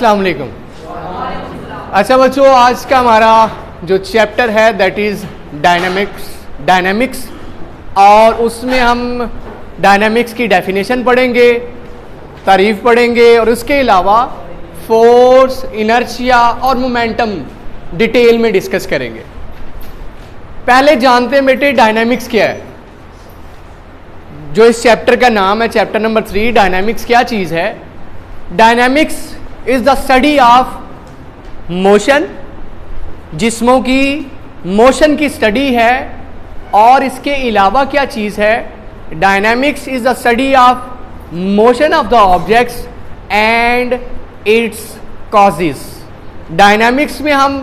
अस्सलाम वालेकुम। अच्छा बच्चों, आज का हमारा जो चैप्टर है दैट इज़ डायनामिक्स और उसमें हम डायनामिक्स की डेफिनेशन पढ़ेंगे, तारीफ पढ़ेंगे और उसके अलावा फोर्स, इनर्शिया और मोमेंटम डिटेल में डिस्कस करेंगे। पहले जानते हैं बेटे डायनामिक्स क्या है। जो इस चैप्टर का नाम है, चैप्टर नंबर 3, डायनामिक्स क्या चीज़ है। Dynamics is the study of motion, जिस्मों की मोशन की स्टडी है। और इसके अलावा क्या चीज़ है, dynamics is the study of motion of the objects and its causes. Dynamics में हम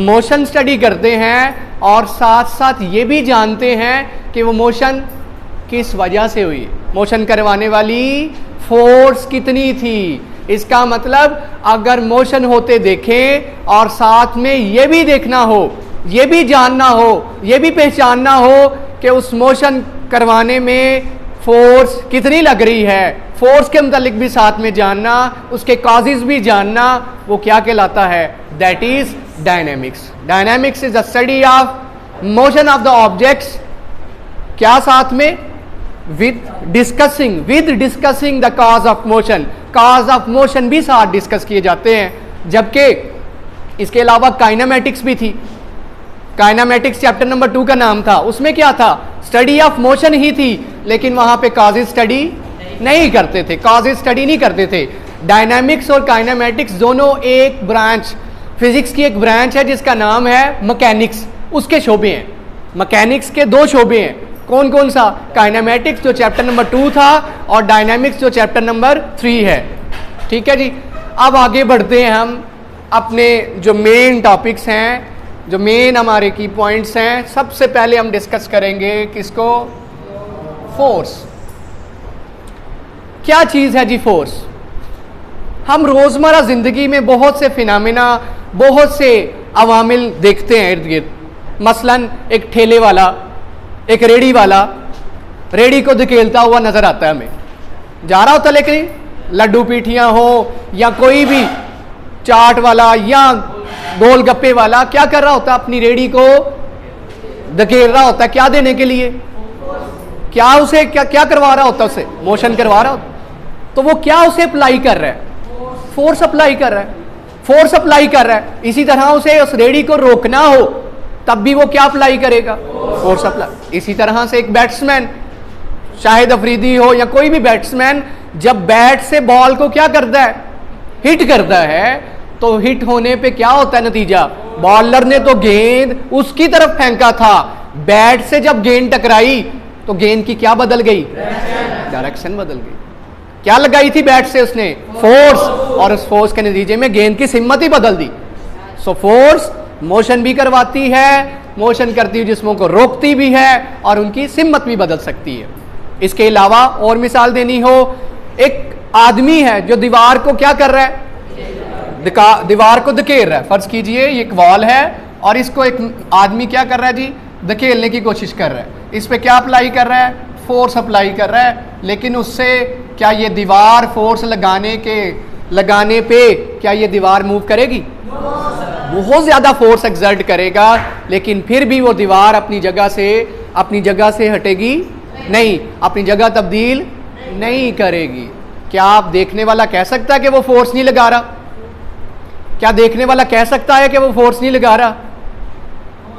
मोशन स्टडी करते हैं और साथ साथ ये भी जानते हैं कि वो मोशन किस वजह से हुई, मोशन करवाने वाली फोर्स कितनी थी। इसका मतलब अगर मोशन होते देखें और साथ में ये भी देखना हो, ये भी जानना हो, ये भी पहचानना हो कि उस मोशन करवाने में फोर्स कितनी लग रही है, फोर्स के मुतालिक भी साथ में जानना, उसके कॉजेज भी जानना, वो क्या कहलाता है, that is dynamics. Dynamics is the study of motion of the objects, क्या साथ में with discussing the cause of motion. Cause of motion भी साथ डिस्कस किए जाते हैं। जबकि इसके अलावा काइनेमैटिक्स भी थी। काइनेमैटिक्स चैप्टर नंबर 2 का नाम था। उसमें क्या था, स्टडी ऑफ मोशन ही थी, लेकिन वहां पे कॉजेज स्टडी नहीं करते थे, कॉजेज स्टडी नहीं करते थे। डायनामिक्स और काइनेमैटिक्स दोनों एक ब्रांच, फिजिक्स की एक ब्रांच है जिसका नाम है मैकेनिक्स, उसके शोबे हैं। मैकेनिक्स के 2 शोबे हैं, कौन कौन सा, काइनेमैटिक्स जो चैप्टर नंबर 2 था और डायनामिक्स जो चैप्टर नंबर 3 है। ठीक है जी। अब आगे बढ़ते हैं हम अपने जो मेन टॉपिक्स हैं, जो मेन हमारे की पॉइंट्स हैं। सबसे पहले हम डिस्कस करेंगे किसको, फोर्स। क्या चीज़ है जी फोर्स। हम रोज़मर्रा ज़िंदगी में बहुत से फिनोमेना, बहुत से अवामिल देखते हैं इर्द गिर्द। मसलन एक ठेले वाला, एक रेड़ी वाला रेड़ी को धकेलता हुआ नजर आता है हमें, जा रहा होता, लेकिन लड्डू पीठियां हो या कोई भी चाट वाला या गोलगप्पे वाला क्या कर रहा होता है, अपनी रेड़ी को धकेल रहा होता है। क्या देने के लिए, क्या उसे क्या करवा रहा होता है, उसे मोशन करवा रहा होता। तो वो क्या उसे अप्लाई कर रहा है, फोर्स अप्लाई कर रहा है, फोर्स अप्लाई कर रहा है। इसी तरह उसे उस रेड़ी को रोकना हो तब भी वो क्या अप्लाई करेगा, फोर्स अप्लाई। इसी तरह से एक बैट्समैन, शाहिद अफरीदी हो या कोई भी बैट्समैन, जब बैट से बॉल को क्या करता है, हिट करता है, तो हिट होने पे क्या होता है नतीजा, बॉलर ने तो गेंद उसकी तरफ फेंका था, बैट से जब गेंद टकराई तो गेंद की क्या बदल गई, डायरेक्शन बदल गई। क्या लगाई थी बैट से उसने, फोर्स, और उस फोर्स के नतीजे में गेंद की सिमत ही बदल दी। सो फोर्स मोशन भी करवाती है, मोशन करती हुई जिस्मों को रोकती भी है और उनकी सिमत भी बदल सकती है। इसके अलावा और मिसाल देनी हो, एक आदमी है जो दीवार को क्या कर रहा है, दीवार को धकेल रहा है। फर्ज कीजिए ये एक वॉल है और इसको एक आदमी क्या कर रहा है जी, धकेलने की कोशिश कर रहा है। इस पे क्या अप्लाई कर रहा है, फोर्स अप्लाई कर रहा है। लेकिन उससे क्या ये दीवार फोर्स लगाने पे क्या ये दीवार मूव करेगी, बहुत ज्यादा फोर्स एक्सर्ट करेगा, लेकिन फिर भी वो दीवार अपनी जगह से हटेगी नहीं, अपनी जगह तब्दील नहीं करेगी। क्या आप देखने वाला कह सकता है कि वो फोर्स नहीं लगा रहा, क्या देखने वाला कह सकता है कि वो फोर्स नहीं लगा रहा,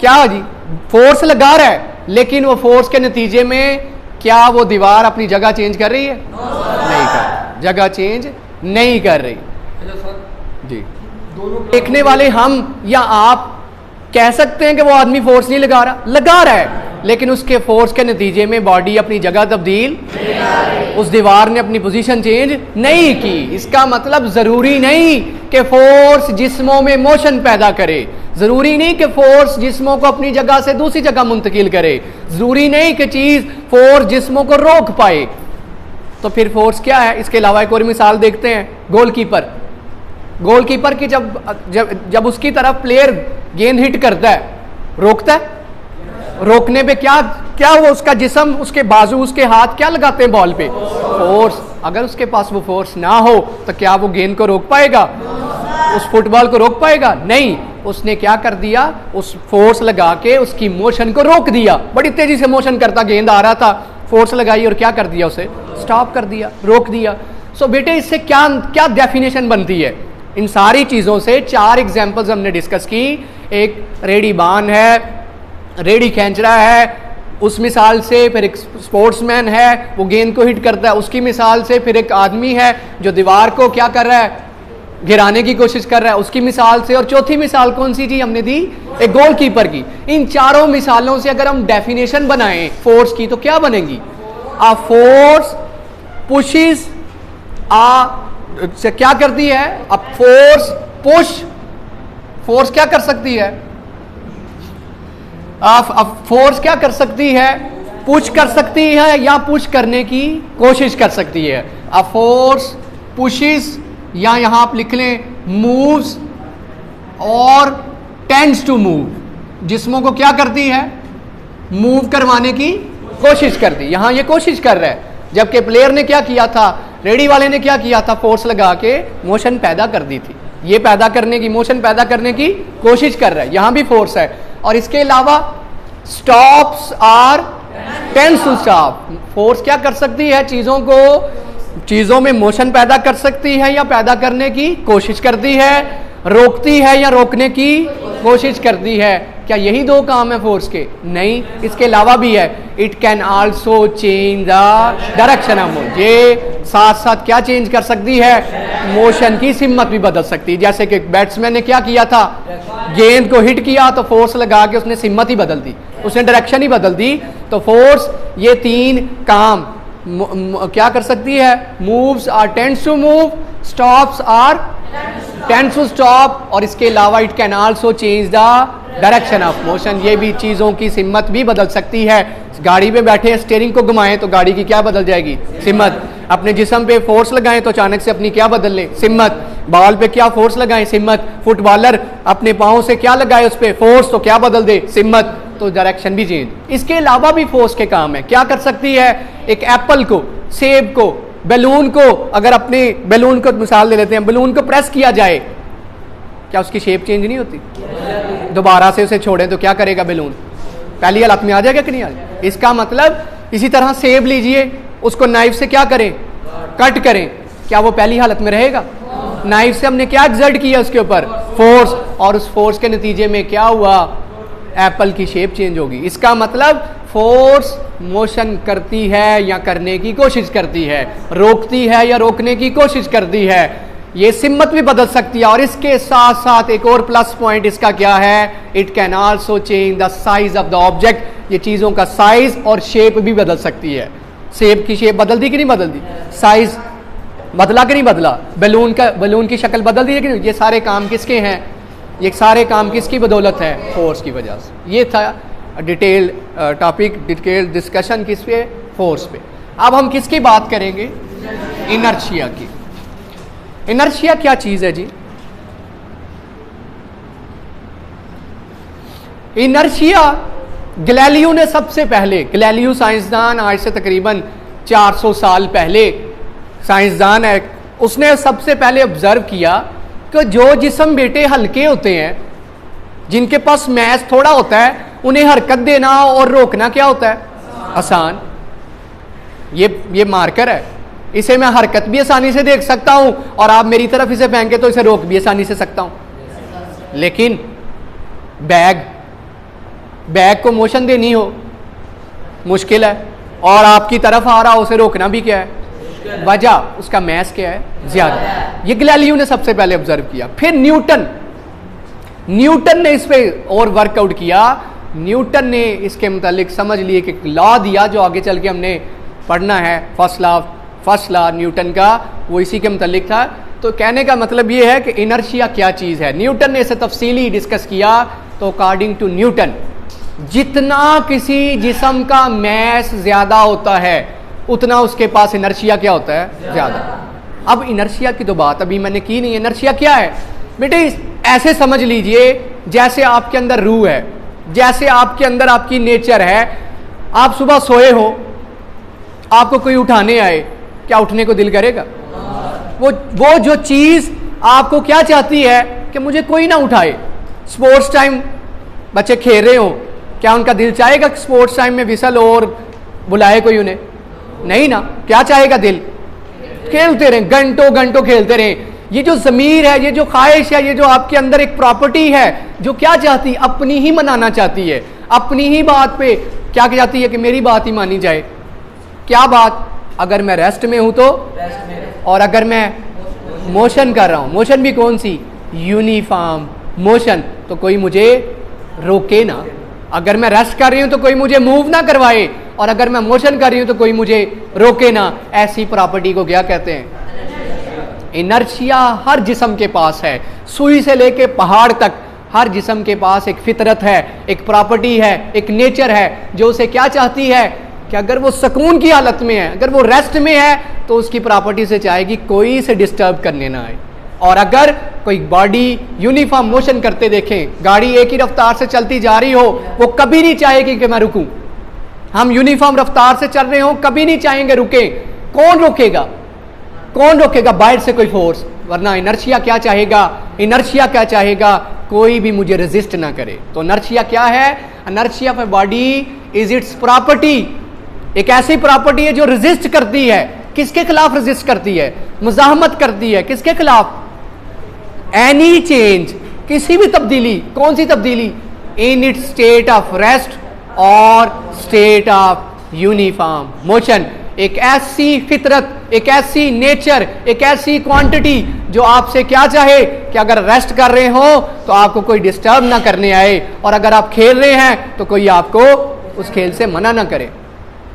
क्या जी फोर्स लगा रहा है, लेकिन वो फोर्स के नतीजे में क्या वो दीवार अपनी जगह चेंज कर रही है, नहीं कर, जगह चेंज नहीं कर रही जी। देखने वाले हम या आप कह सकते हैं कि वो आदमी फोर्स नहीं लगा रहा है, लेकिन उसके फोर्स के नतीजे में बॉडी अपनी जगह तब्दील, उस दीवार ने अपनी पोजीशन चेंज नहीं की। इसका मतलब जरूरी नहीं कि फोर्स जिस्मों में मोशन पैदा करे, जरूरी नहीं कि फोर्स जिस्मों को अपनी जगह से दूसरी जगह मुंतकिल करे, जरूरी नहीं कि चीज फोर्स जिस्मों को रोक पाए। तो फिर फोर्स क्या है। इसके अलावा एक और मिसाल देखते हैं, गोलकीपर की जब उसकी तरफ प्लेयर गेंद हिट करता है, रोकता है, रोकने पे क्या वो उसका जिस्म, उसके बाजू, उसके हाथ क्या लगाते हैं बॉल पे, फोर्स। अगर उसके पास वो फोर्स ना हो तो क्या वो गेंद को रोक पाएगा, उस फुटबॉल को रोक पाएगा? नहीं। उसने क्या कर दिया, उस फोर्स लगा के उसकी मोशन को रोक दिया। बड़ी तेजी से मोशन करता गेंद आ रहा था, फोर्स लगाई और क्या कर दिया, उसे स्टॉप कर दिया, रोक दिया। सो बेटे इससे क्या क्या डेफिनेशन बनती है? इन सारी चीजों से 4 एग्जांपल्स हमने डिस्कस की। एक रेडी बान है, रेडी खींच रहा है, उस मिसाल से फिर एक स्पोर्ट्समैन है, वो गेंद को हिट करता है, उसकी मिसाल से फिर एक आदमी है जो दीवार को क्या कर रहा है, गिराने की कोशिश कर रहा है, उसकी मिसाल से, और चौथी मिसाल कौन सी जी हमने दी? एक गोलकीपर की। इन चारों मिसालों से अगर हम डेफिनेशन बनाएं फोर्स की तो क्या बनेगी? अ फोर्स पुशेस से क्या करती है? अ फोर्स पुश, फोर्स क्या कर सकती है? फोर्स क्या कर सकती है? पुश कर सकती है या पुश करने की कोशिश कर सकती है। अ फोर्स पुशेस, या यहां आप लिख लें मूव्स और टेंड्स टू मूव। जिस्मों को क्या करती है? मूव करवाने की कोशिश करती। यहां ये कोशिश कर रहा है, जबकि प्लेयर ने क्या किया था, रेडी वाले ने क्या किया था, फोर्स लगा के मोशन पैदा कर दी थी। ये पैदा करने की, मोशन पैदा करने की कोशिश कर रहा है, यहां भी फोर्स है। और इसके अलावा stops or tends to stop. Force क्या कर सकती है? चीजों में मोशन पैदा कर सकती है या पैदा करने की कोशिश करती है, रोकती है या रोकने की कोशिश करती है। क्या यही 2 काम है फोर्स के? नहीं, इसके अलावा भी है। It can also change the direction of motion. ये साथ साथ क्या चेंज कर सकती है? मोशन की सिमत भी बदल सकती है। जैसे कि बैट्समैन ने क्या किया था, गेंद को हिट किया तो फोर्स लगा के उसने सिमत ही बदल दी, उसने डायरेक्शन ही बदल दी। तो फोर्स ये 3 काम क्या कर सकती है? Moves or tends to move, stops or tends to stop, और इसके अलावा it can also change the direction of motion. ये भी चीजों की सिमत भी बदल सकती है। गाड़ी में बैठे स्टीयरिंग को घुमाएं तो गाड़ी की क्या बदल जाएगी? सिमत। अपने जिस्म पे फोर्स लगाएं तो अचानक से अपनी क्या बदल ले? सिमत। बॉल पे क्या फोर्स लगाएं? सिमत। फुटबॉलर अपने पाँव से क्या लगाए उस पे फोर्स तो क्या बदल दे? सिमत। तो डायरेक्शन भी चेंज। इसके अलावा भी फोर्स के काम है। क्या कर सकती है? एक एप्पल को, सेब को, बैलून को, अगर अपने बैलून को मिसाल दे लेते हैं, बैलून को प्रेस किया जाए, क्या उसकी शेप चेंज नहीं होती? दोबारा से उसे छोड़ें तो क्या करेगा बैलून? पहली हालत में आ जाएगा कि नहीं आ जाएगा? इसका मतलब इसी तरह सेब लीजिए, उसको नाइफ से क्या करें? कट करें, क्या वो पहली हालत में रहेगा? नाइफ से हमने क्या एक्सर्ट किया उसके ऊपर? फोर्स, और उस फोर्स के नतीजे में क्या हुआ? एप्पल की शेप चेंज होगी। इसका मतलब फोर्स मोशन करती है या करने की कोशिश करती है, रोकती है या रोकने की कोशिश करती है। ये सिमत भी बदल सकती है। और इसके साथ साथ एक और प्लस पॉइंट इसका क्या है? It can also change the size of the object. ये चीजों का साइज और शेप भी बदल सकती है। सेब की शेप बदल दी कि नहीं बदल दी? साइज बदला कि नहीं बदला? बैलून की शक्ल बदल दी है कि नहीं? ये सारे काम किसके हैं? ये सारे काम किसकी बदौलत है? फोर्स की वजह से। ये था डिटेल टॉपिक, डिटेल डिस्कशन किस पे? फोर्स पे। अब हम किसकी बात करेंगे? इनर्शिया की। इनर्शिया क्या चीज है जी? इनर्शिया गैलीलियो ने सबसे पहले, गैलीलियो साइंसदान, आज से तकरीबन 400 साल पहले साइंसदान है, उसने सबसे पहले ऑब्जर्व किया कि जो जिस्म बेटे हल्के होते हैं, जिनके पास मैस थोड़ा होता है, उन्हें हरकत देना और रोकना क्या होता है? आसान। ये मार्कर है, इसे मैं हरकत भी आसानी से देख सकता हूं और आप मेरी तरफ इसे फेंके के तो इसे रोक भी आसानी से सकता हूं। लेकिन बैग को मोशन देनी हो मुश्किल है, और आपकी तरफ आ रहा हो, उसे रोकना भी क्या है? वजह उसका मैस क्या है? ज्यादा। ये गैलीलियो ने सबसे पहले ऑब्जर्व किया। फिर न्यूटन ने इस पे और वर्कआउट किया। न्यूटन ने इसके मुतालिक समझ लिए कि लॉ दिया जो आगे चल के हमने पढ़ना है, फर्स्ट लॉ न्यूटन का, वो इसी के मुतालिक था। तो कहने का मतलब ये है कि इनर्शिया क्या चीज़ है। न्यूटन ने इसे तफसीली डिस्कस किया। तो अकॉर्डिंग टू न्यूटन, जितना किसी जिस्म का मैस ज़्यादा होता है उतना उसके पास इनर्शिया क्या होता है? ज़्यादा। अब इनर्शिया की तो बात अभी मैंने की नहीं। इनर्शिया क्या है बेटे? ऐसे समझ लीजिए जैसे आपके अंदर रूह है, जैसे आपके अंदर आपकी नेचर है। आप सुबह सोए हो, आपको कोई उठाने आए, क्या उठने को दिल करेगा? वो जो चीज़ आपको क्या चाहती है कि मुझे कोई ना उठाए। स्पोर्ट्स टाइम बच्चे खेल रहे हो, क्या उनका दिल चाहेगा कि स्पोर्ट्स टाइम में विसल हो और बुलाए कोई उन्हें? नहीं ना। क्या चाहेगा दिल? खेलते रहें, घंटों घंटों खेलते रहें। ये जो ज़मीर है, ये जो ख्वाहिश है, ये जो आपके अंदर एक प्रॉपर्टी है, जो क्या चाहती है? अपनी ही मनाना चाहती है, अपनी ही बात पे क्या चाहती है कि मेरी बात ही मानी जाए। क्या बात? अगर मैं रेस्ट में हूं तो, और अगर मैं मोशन कर रहा हूं, मोशन भी कौन सी? यूनिफॉर्म मोशन, तो कोई मुझे रोके ना। अगर मैं रेस्ट कर रही हूं तो कोई मुझे मूव ना करवाए, और अगर मैं मोशन कर रही हूं तो कोई मुझे रोके ना। ऐसी प्रॉपर्टी को क्या कहते हैं? इनर्शिया हर जिस्म के पास है, सुई से लेके पहाड़ तक हर जिस्म के पास एक फितरत है, एक प्रॉपर्टी है, एक नेचर है जो उसे क्या चाहती है कि अगर वो सुकून की हालत में है, अगर वो रेस्ट में है, तो उसकी प्रॉपर्टी से चाहेगी कोई इसे डिस्टर्ब करने ना आए। और अगर कोई बॉडी यूनिफॉर्म मोशन करते देखें, गाड़ी एक ही रफ्तार से चलती जा रही हो, वो कभी नहीं चाहेगी कि मैं रुकूं। हम यूनिफॉर्म रफ्तार से चल रहे हो, कभी नहीं चाहेंगे रुके। कौन रोकेगा? कौन रोकेगा? बाहर से कोई फोर्स। वरना इनर्शिया क्या चाहेगा? इनर्शिया क्या चाहेगा? कोई भी मुझे रेजिस्ट ना करे। तो इनर्शिया क्या है? Inertia of body is it's property. एक ऐसी प्रॉपर्टी है जो रेजिस्ट करती है। किसके खिलाफ रेजिस्ट करती है? मुजाहमत करती है। किसके खिलाफ? एनी चेंज, किसी भी तब्दीली। कौन सी तब्दीली? In its state of rest और स्टेट ऑफ यूनिफॉर्म मोशन। एक ऐसी फितरत, एक ऐसी नेचर, एक ऐसी क्वांटिटी जो आपसे क्या चाहे कि अगर रेस्ट कर रहे हो तो आपको कोई डिस्टर्ब ना करने आए, और अगर आप खेल रहे हैं तो कोई आपको उस खेल से मना ना करे।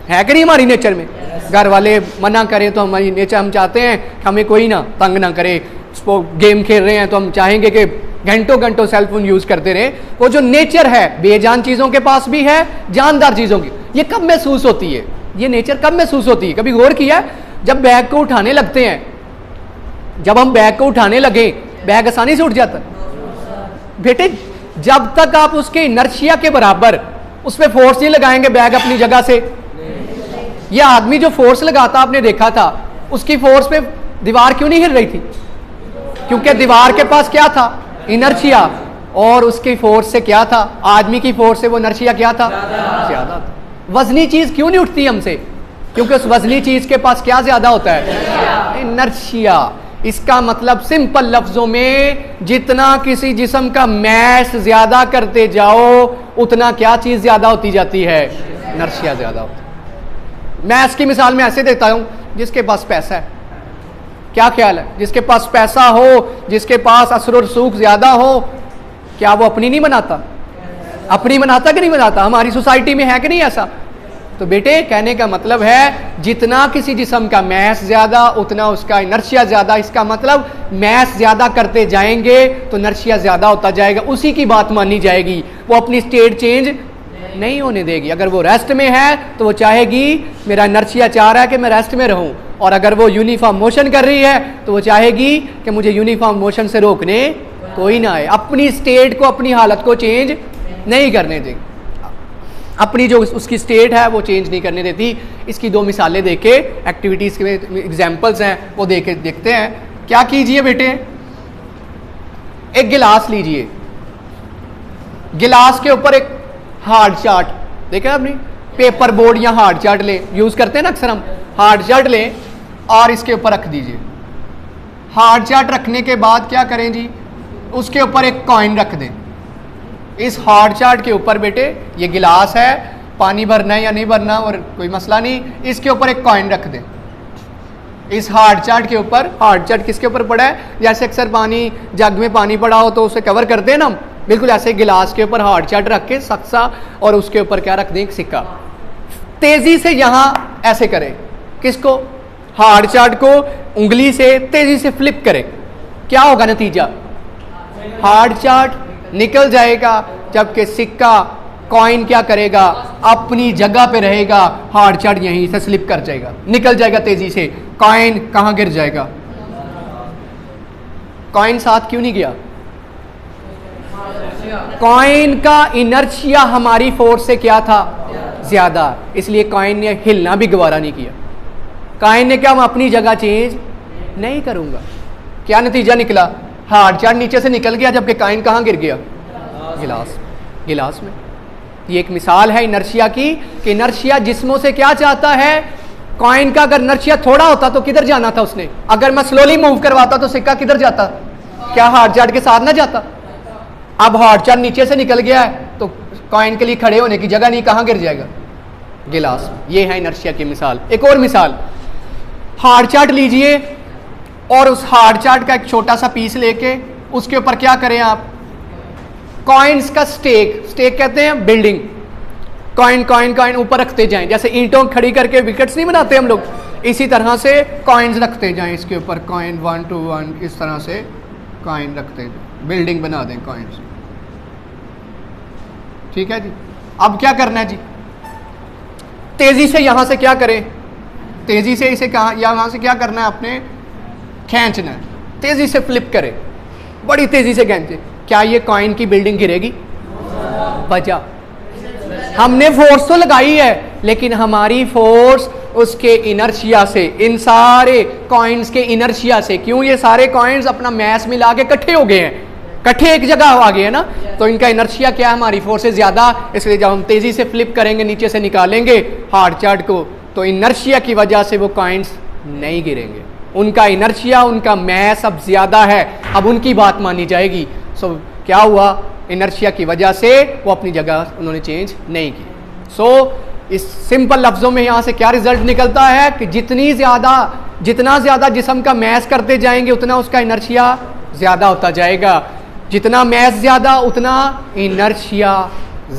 है कि नहीं हमारी नेचर में? घर वाले मना करें तो हमारी नेचर, हम चाहते हैं कि हमें कोई ना तंग ना करे। गेम खेल रहे हैं तो हम चाहेंगे कि घंटों घंटों सेलफोन यूज करते रहे। वो जो नेचर है बेजान चीजों के पास भी है, जानदार चीजों की, ये कब महसूस होती है? ये नेचर कब महसूस होती है? कभी गौर किया? जब बैग को उठाने लगते हैं, जब हम बैग को उठाने लगे, बैग आसानी से उठ जाता बेटे। जब तक आप उसके इनर्शिया के बराबर उस पर फोर्स नहीं लगाएंगे बैग अपनी जगह से। यह आदमी जो फोर्स लगाता आपने देखा था, उसकी फोर्स पे दीवार क्यों नहीं हिल रही थी? क्योंकि दीवार के पास क्या था? इनर्शिया। और उसकी फोर्स से क्या था? आदमी की फोर्स से वो इनर्शिया क्या था? ज्यादा था। वजनी चीज क्यों नहीं उठती हमसे? क्योंकि उस वजनी चीज के पास क्या ज्यादा होता है? इनर्शिया। इसका मतलब सिंपल लफ्जों में, जितना किसी जिस्म का मैस ज्यादा करते जाओ, उतना क्या चीज ज्यादा होती जाती है? इनर्शिया ज्यादा होती है। मैस की मिसाल मैं ऐसे देता हूं, जिसके पास पैसा है, क्या ख्याल है? जिसके पास पैसा हो, जिसके पास असर और सूख ज्यादा हो, क्या वो अपनी नहीं बनाता? अपनी बनाता कि नहीं बनाता? हमारी सोसाइटी में है कि नहीं ऐसा? तो बेटे कहने का मतलब है, जितना किसी जिस्म का मैस ज्यादा, उतना उसका इनर्शिया ज्यादा। इसका मतलब मैस ज्यादा करते जाएंगे तो इनर्शिया ज्यादा होता जाएगा, उसी की बात मानी जाएगी, वो अपनी स्टेट चेंज नहीं होने देगी। अगर वो रेस्ट में है तो वो चाहेगी, मेरा इनर्शिया चाह रहा है कि मैं रेस्ट में रहूं, और अगर वो यूनिफॉर्म मोशन कर रही है तो वो चाहेगी कि मुझे यूनिफॉर्म मोशन से रोकने कोई ना आए। अपनी स्टेट को, अपनी हालत को चेंज नहीं करने देगी। अपनी जो उसकी स्टेट है वो चेंज नहीं करने देती। इसकी दो मिसालें देके, एक्टिविटीज के एग्जांपल्स हैं वो देखते हैं। क्या कीजिए बेटे, एक गिलास लीजिए, गिलास के ऊपर एक हार्ड चार्ट, देखा आपने? पेपर बोर्ड या हार्ड चार्ट ले, यूज करते हैं ना अक्सर हम। हार्ड चार्ट लें और इसके ऊपर रख दीजिए। हार्ड चार्ट रखने के बाद क्या करें जी? उसके ऊपर एक कॉइन रख दें। इस हार्ड चार्ट के ऊपर बेटे, ये गिलास है, पानी भरना है या नहीं भरना और कोई मसला नहीं, इसके ऊपर एक कॉइन रख दें। इस हार्ड चार्ट के ऊपर, हार्ड चार्ट किसके ऊपर पड़ा है? जैसे अक्सर पानी, जग में पानी पड़ा हो तो उसे कवर करते हैं ना, बिल्कुल ऐसे गिलास के ऊपर हार्ड चार्ट रख के सक्सा, और उसके ऊपर क्या रख दें? एक सिक्का। तेजी से यहां ऐसे करें, किसको? हार्ड चार्ट को उंगली से तेजी से फ्लिप करें। क्या होगा नतीजा? हार्ड चार्ट निकल जाएगा, जबकि सिक्का, कॉइन क्या करेगा? अपनी जगह पे रहेगा। हार्ड चार्ट यहीं से स्लिप कर जाएगा, निकल जाएगा तेजी से। कॉइन कहां गिर जाएगा? कॉइन साथ क्यों नहीं गया? कॉइन का इनर्शिया हमारी फोर्स से क्या था? ज्यादा, इसलिए कॉइन ने हिलना भी गवारा नहीं किया। कॉइन ने क्या, मैं अपनी जगह चेंज नहीं करूंगा। क्या नतीजा निकला? हार्ड चार्ट नीचे से निकल गया, जबकि कॉइन कहाँ गिर गया? गिलास में। ये एक मिसाल है इनर्शिया की कि इनर्शिया जिस्मों से क्या चाहता है? कॉइन का अगर इनर्शिया थोड़ा होता तो किधर जाना था उसने? अगर मैं स्लोली मूव करवाता तो सिक्का किधर जाता? क्या हार्ड चार्ट के साथ ना जाता? अब हार्ड चार्ट नीचे से निकल गया है तो कॉइन के लिए खड़े होने की जगह नहीं, कहां गिर जाएगा? गिलास। ये है इनर्शिया की मिसाल। एक और मिसाल, हार्ड चार्ट लीजिए और उस हार्ड चार्ट का एक छोटा सा पीस लेके उसके ऊपर क्या करें आप? कॉइन्स का स्टेक कहते हैं बिल्डिंग। कॉइन ऊपर रखते जाएं, जैसे ईंटों खड़ी करके विकेट्स नहीं बनाते हम लोग, इसी तरह से कॉइन्स रखते जाएं इसके ऊपर, कॉइन 1 to 1 इस तरह से कॉइन रखते जाएं, बिल्डिंग बना दें कॉइन्स। ठीक है जी। अब क्या करना है जी? तेजी से यहां से क्या करें? तेजी से इसे कहां, यहां से क्या करना है आपने? खींचना है, तेजी से फ्लिप करें, बड़ी तेजी से खींचे। क्या ये कॉइन की बिल्डिंग गिरेगी? बचा। हमने फोर्स तो लगाई है, लेकिन हमारी फोर्स उसके इनर्शिया से, इन सारे कॉइन्स के इनर्शिया से। क्यों? ये सारे कॉइन्स अपना मैस मिला के इकट्ठे हो गए हैं, इकट्ठे एक जगह आ गए हैं ना, तो इनका इनर्शिया क्या है? हमारी फोर्स से ज्यादा। इसलिए जब हम तेजी से फ्लिप करेंगे, नीचे से निकालेंगे हार्ड चार्ट को, तो इनर्शिया की वजह से वो कॉइन्स नहीं गिरेंगे। उनका इनर्शिया, उनका मैस अब ज्यादा है, अब उनकी बात मानी जाएगी। सो क्या हुआ? इनर्शिया की वजह से वो अपनी जगह उन्होंने चेंज नहीं की। सो इस सिंपल लफ्जों में यहां से क्या रिजल्ट निकलता है कि जितना ज्यादा जिस्म का मैस करते जाएंगे उतना उसका इनर्शिया ज्यादा होता जाएगा। जितना मैस ज्यादा उतना इनर्शिया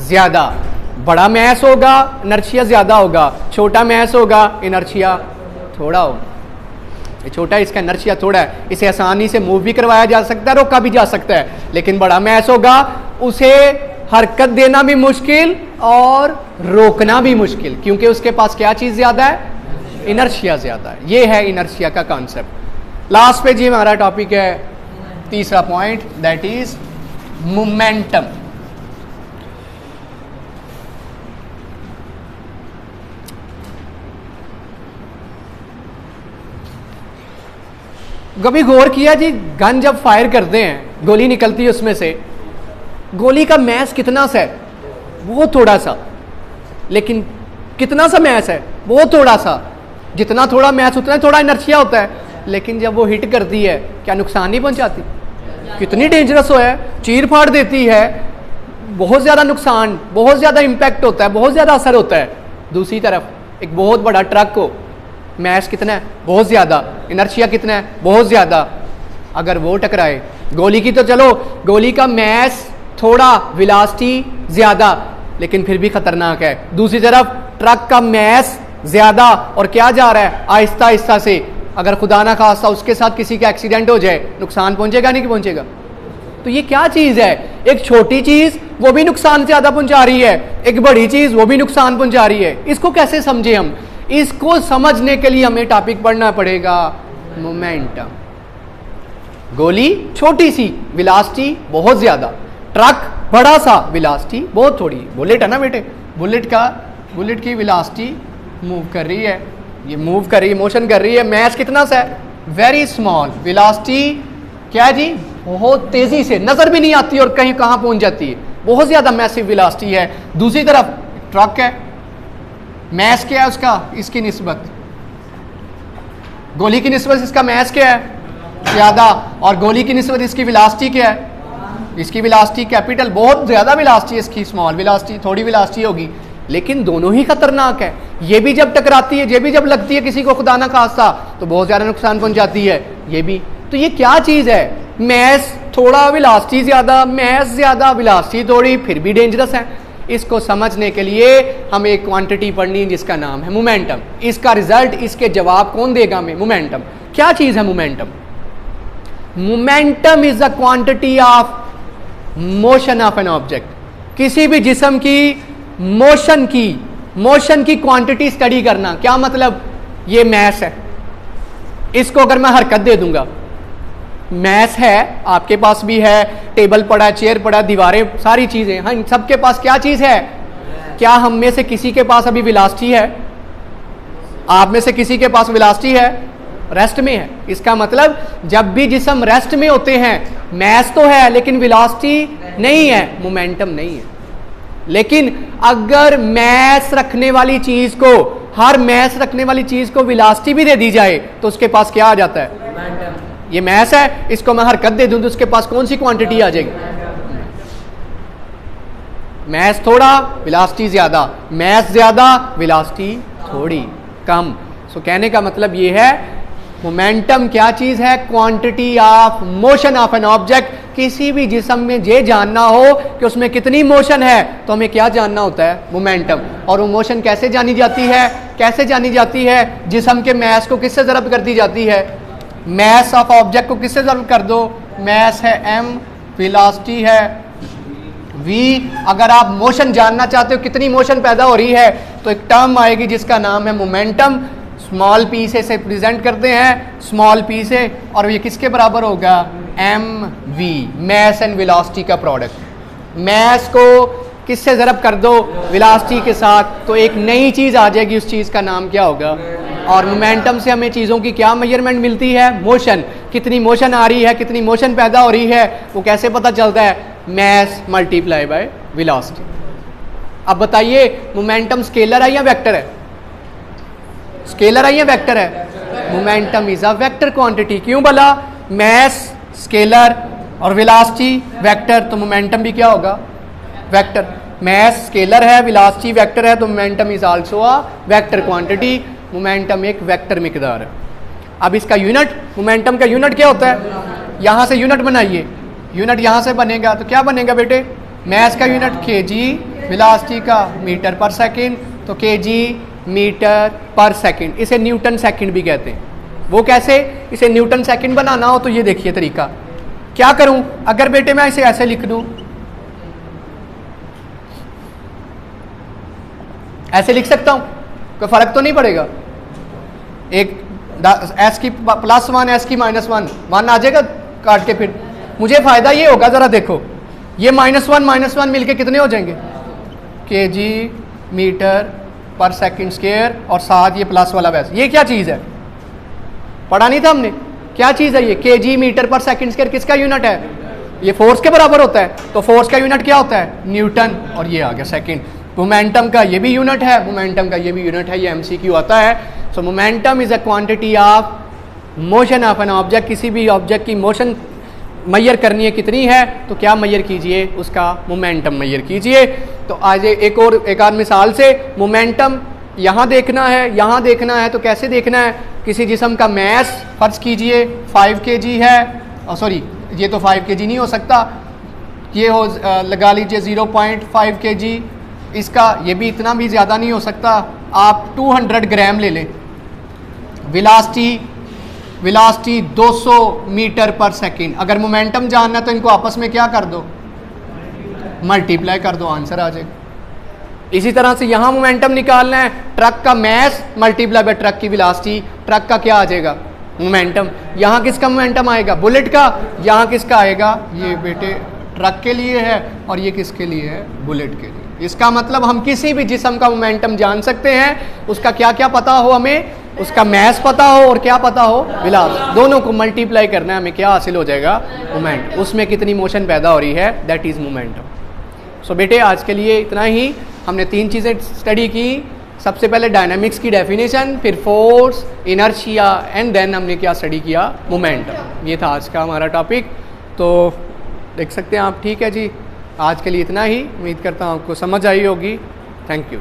ज्यादा। बड़ा मैस होगा इनर्शिया ज्यादा होगा, छोटा मैस होगा इनर्शिया थोड़ा होगा। ये छोटा, इसका इनर्शिया थोड़ा है, इसे आसानी से मूव भी करवाया जा सकता है, रोका भी जा सकता है। लेकिन बड़ा मैस होगा, उसे हरकत देना भी मुश्किल और रोकना भी मुश्किल, क्योंकि उसके पास क्या चीज ज्यादा है? इनर्शिया ज्यादा है। ये है इनर्शिया का कॉन्सेप्ट। लास्ट पे जी हमारा टॉपिक है तीसरा पॉइंट, दैट इज मोमेंटम। कभी गौर किया जी, गन जब फायर करते हैं, गोली निकलती है उसमें से, गोली का मैस कितना सा है? बहुत थोड़ा सा। लेकिन कितना सा मैस है? बहुत थोड़ा सा। जितना थोड़ा मैस उतना थोड़ा इनर्शिया होता है। लेकिन जब वो हिट करती है, क्या नुकसान नहीं पहुंचाती? कितनी डेंजरस हो है, चीर फाड़ देती है, बहुत ज्यादा नुकसान, बहुत ज्यादा इंपैक्ट होता है, बहुत ज्यादा असर होता है। दूसरी तरफ एक बहुत बड़ा ट्रक हो, मैस कितना है? बहुत ज्यादा। इनर्शिया कितना है? बहुत ज्यादा। अगर वो टकराए, गोली की तो चलो, गोली का मैस थोड़ा, वेलोसिटी ज्यादा, लेकिन फिर भी खतरनाक है। दूसरी तरफ ट्रक का मैस ज्यादा और क्या जा रहा है? आहिस्ता आहिस्ता से। अगर खुदा ना खास्ता उसके साथ किसी का एक्सीडेंट हो जाए, नुकसान पहुंचेगा नहीं कि पहुंचेगा? तो ये क्या चीज है? एक छोटी चीज वो भी नुकसान ज्यादा पहुंचा रही है, एक बड़ी चीज वो भी नुकसान पहुंचा रही है। इसको कैसे समझे हम? इसको समझने के लिए हमें टॉपिक पढ़ना पड़ेगा मोमेंटम। गोली छोटी सी, वेलोसिटी बहुत ज्यादा, ट्रक बड़ा सा, वेलोसिटी बहुत थोड़ी। बुलेट है ना बेटे, बुलेट की वेलोसिटी मूव कर रही है, ये मूव कर रही है, मोशन कर रही है, मैस कितना सा है? Very small. वेलोसिटी क्या है जी? बहुत तेजी से, नजर भी नहीं आती और कहीं कहां पहुंच जाती है, बहुत ज्यादा मैसिव वेलोसिटी है। दूसरी तरफ ट्रक है, मैस क्या है उसका? इसकी निस्बत, गोली की निस्बत इसका मैस क्या है? ज्यादा। और गोली की निस्बत इसकी वेलोसिटी क्या है? इसकी वेलोसिटी कैपिटल, बहुत ज्यादा वेलोसिटी है, इसकी स्मॉल वेलोसिटी, थोड़ी वेलोसिटी होगी। लेकिन दोनों ही खतरनाक है। ये भी जब टकराती है, ये भी जब लगती है किसी को खुदा ना खास्ता, तो बहुत ज्यादा नुकसान पहुंचाती है, ये भी। तो ये क्या चीज है? मैस थोड़ा, वेलोसिटी ज्यादा, मैस ज्यादा, वेलोसिटी थोड़ी, फिर भी डेंजरस है। इसको समझने के लिए हमें एक क्वांटिटी पढ़नी है जिसका नाम है मोमेंटम। इसका रिजल्ट, इसके जवाब कौन देगा हमें? मोमेंटम। क्या चीज है momentum? Momentum is the quantity of motion of an object. किसी भी जिस्म की मोशन की क्वांटिटी स्टडी करना। क्या मतलब? ये मैस है, इसको अगर मैं हरकत दे दूंगा, मैस है, आपके पास भी है, टेबल पड़ा है, चेयर पड़ा है, दीवारें, सारी चीजें, हाँ, सबके पास क्या चीज है? क्या हम में से किसी के पास अभी वेलोसिटी है? आप में से किसी के पास वेलोसिटी है? रेस्ट में है। इसका मतलब जब भी जिस्म रेस्ट में होते हैं मास तो है लेकिन वेलोसिटी नहीं है, मोमेंटम नहीं है। लेकिन अगर मास रखने वाली चीज को, हर मास रखने वाली चीज को वेलोसिटी भी दे दी जाए तो उसके पास क्या आ जाता है? मोमेंटम। ये मास है, इसको मैं हरकत दे दूं तो उसके पास कौन सी क्वांटिटी आ जाएगी? मास थोड़ा वेलोसिटी ज्यादा, मास ज्यादा वेलोसिटी थोड़ी कम। सो कहने का मतलब ये है मोमेंटम क्या चीज है? Quantity of motion of an object. किसी भी जिस्म में ये जानना हो कि उसमें कितनी मोशन है तो हमें क्या जानना होता है? मोमेंटम। और वो मोशन कैसे जानी जाती है? कैसे जानी जाती है? जिस्म के मास को किससे ज़रब कर दी जाती है? मास ऑफ ऑब्जेक्ट को किससे ज़रब कर दो? मास है m, वेलोसिटी है v। अगर आप मोशन जानना चाहते हो कितनी मोशन पैदा हो रही है तो एक टर्म आएगी जिसका नाम है मोमेंटम। स्मॉल पी से इसे प्रेजेंट करते हैं, स्मॉल पी से, और ये किसके बराबर होगा? M V, mass and velocity का प्रोडक्ट। मास को किससे ज़रब कर दो? वेलोसिटी के साथ, तो एक नई चीज़ आ जाएगी, उस चीज़ का नाम क्या होगा? और मोमेंटम से हमें चीज़ों की क्या मेजरमेंट मिलती है? मोशन। कितनी मोशन आ रही है, कितनी मोशन पैदा हो रही है, वो कैसे पता चलता है? मास मल्टीप्लाई बाय वेलोसिटी। अब बताइए मोमेंटम स्केलर है या वेक्टर है? स्केलर है या वेक्टर है? Momentum is a vector quantity. क्यों भला? मास स्केलर और वेलोसिटी वेक्टर, तो मोमेंटम भी क्या होगा? वेक्टर। मास स्केलर है, वेलोसिटी वेक्टर है, तो momentum is also a vector quantity. Momentum एक वेक्टर मिकदार है। अब इसका यूनिट, मोमेंटम का यूनिट क्या होता है? यहां से यूनिट बनाइए, यूनिट यहां से बनेगा तो क्या बनेगा बेटे? मास का यूनिट केजी, वेलोसिटी का मीटर पर सेकेंड, तो केजी मीटर पर सेकंड। इसे न्यूटन सेकंड भी कहते हैं। वो कैसे? इसे न्यूटन सेकंड बनाना हो तो ये देखिए तरीका। क्या करूं? अगर बेटे मैं इसे ऐसे लिख दूं, ऐसे लिख सकता हूं, कोई फर्क तो नहीं पड़ेगा? एक एस की +1 एस की -1 मान आ जाएगा काट के। फिर मुझे फायदा ये होगा, जरा देखो, ये -1 मिलके कितने हो जाएंगे? केजी मीटर पर सेकंड स्क्वायर, और साथ ये प्लस वाला वैसे। ये क्या चीज़ है? पढ़ा नहीं था हमने? क्या चीज़ है ये? केजी मीटर पर सेकंड स्क्वायर किसका यूनिट है? ये फोर्स के बराबर होता है, तो फोर्स का यूनिट क्या होता है? न्यूटन। और ये आ गया सेकंड। मोमेंटम का ये भी यूनिट है, मोमेंटम का ये भी यूनिट है, ये एमसीक्यू आता है। सो momentum is a quantity of motion of an object. किसी भी ऑब्जेक्ट की मोशन मैयर करनी है कितनी है, तो क्या मैयर कीजिए? उसका मोमेंटम मैयर कीजिए। तो आज एक आध मिसाल से मोमेंटम यहाँ देखना है, यहाँ देखना है, तो कैसे देखना है? किसी जिस्म का मास फर्ज कीजिए 5 kg है, सॉरी ये तो 5 kg नहीं हो सकता, ये हो लगा लीजिए 0.5 kg। इसका ये भी इतना भी ज़्यादा नहीं हो सकता, आप 200 ग्राम ले लें। वेलोसिटी 200 मीटर पर सेकंड। अगर मोमेंटम जानना है तो इनको आपस में क्या कर दो? मल्टीप्लाई कर दो, आंसर आ जाएगा। इसी तरह से यहाँ मोमेंटम निकालना है, ट्रक का मास मल्टीप्लाई बाय ट्रक की वेलोसिटी, ट्रक का क्या आ जाएगा? मोमेंटम। यहाँ किसका मोमेंटम आएगा? बुलेट का। यहाँ किसका आएगा? ये बेटे ट्रक के लिए है, और ये किसके लिए है? बुलेट के लिए। इसका मतलब हम किसी भी जिस्म का मोमेंटम जान सकते हैं, उसका क्या क्या पता हो हमें? उसका मास पता हो और क्या पता हो? वेलोसिटी। दोनों को मल्टीप्लाई करना है, हमें क्या हासिल हो जाएगा? मोमेंट। उसमें कितनी मोशन पैदा हो रही है, दैट इज मोमेंटम। सो बेटे आज के लिए इतना ही। हमने 3 चीज़ें स्टडी की। सबसे पहले डायनामिक्स की डेफिनेशन, फिर फोर्स, इनर्शिया, एंड देन हमने क्या स्टडी किया? मोमेंटम। ये था आज का हमारा टॉपिक। तो देख सकते हैं आप। ठीक है जी, आज के लिए इतना ही। उम्मीद करता हूँ आपको समझ आई होगी। Thank you.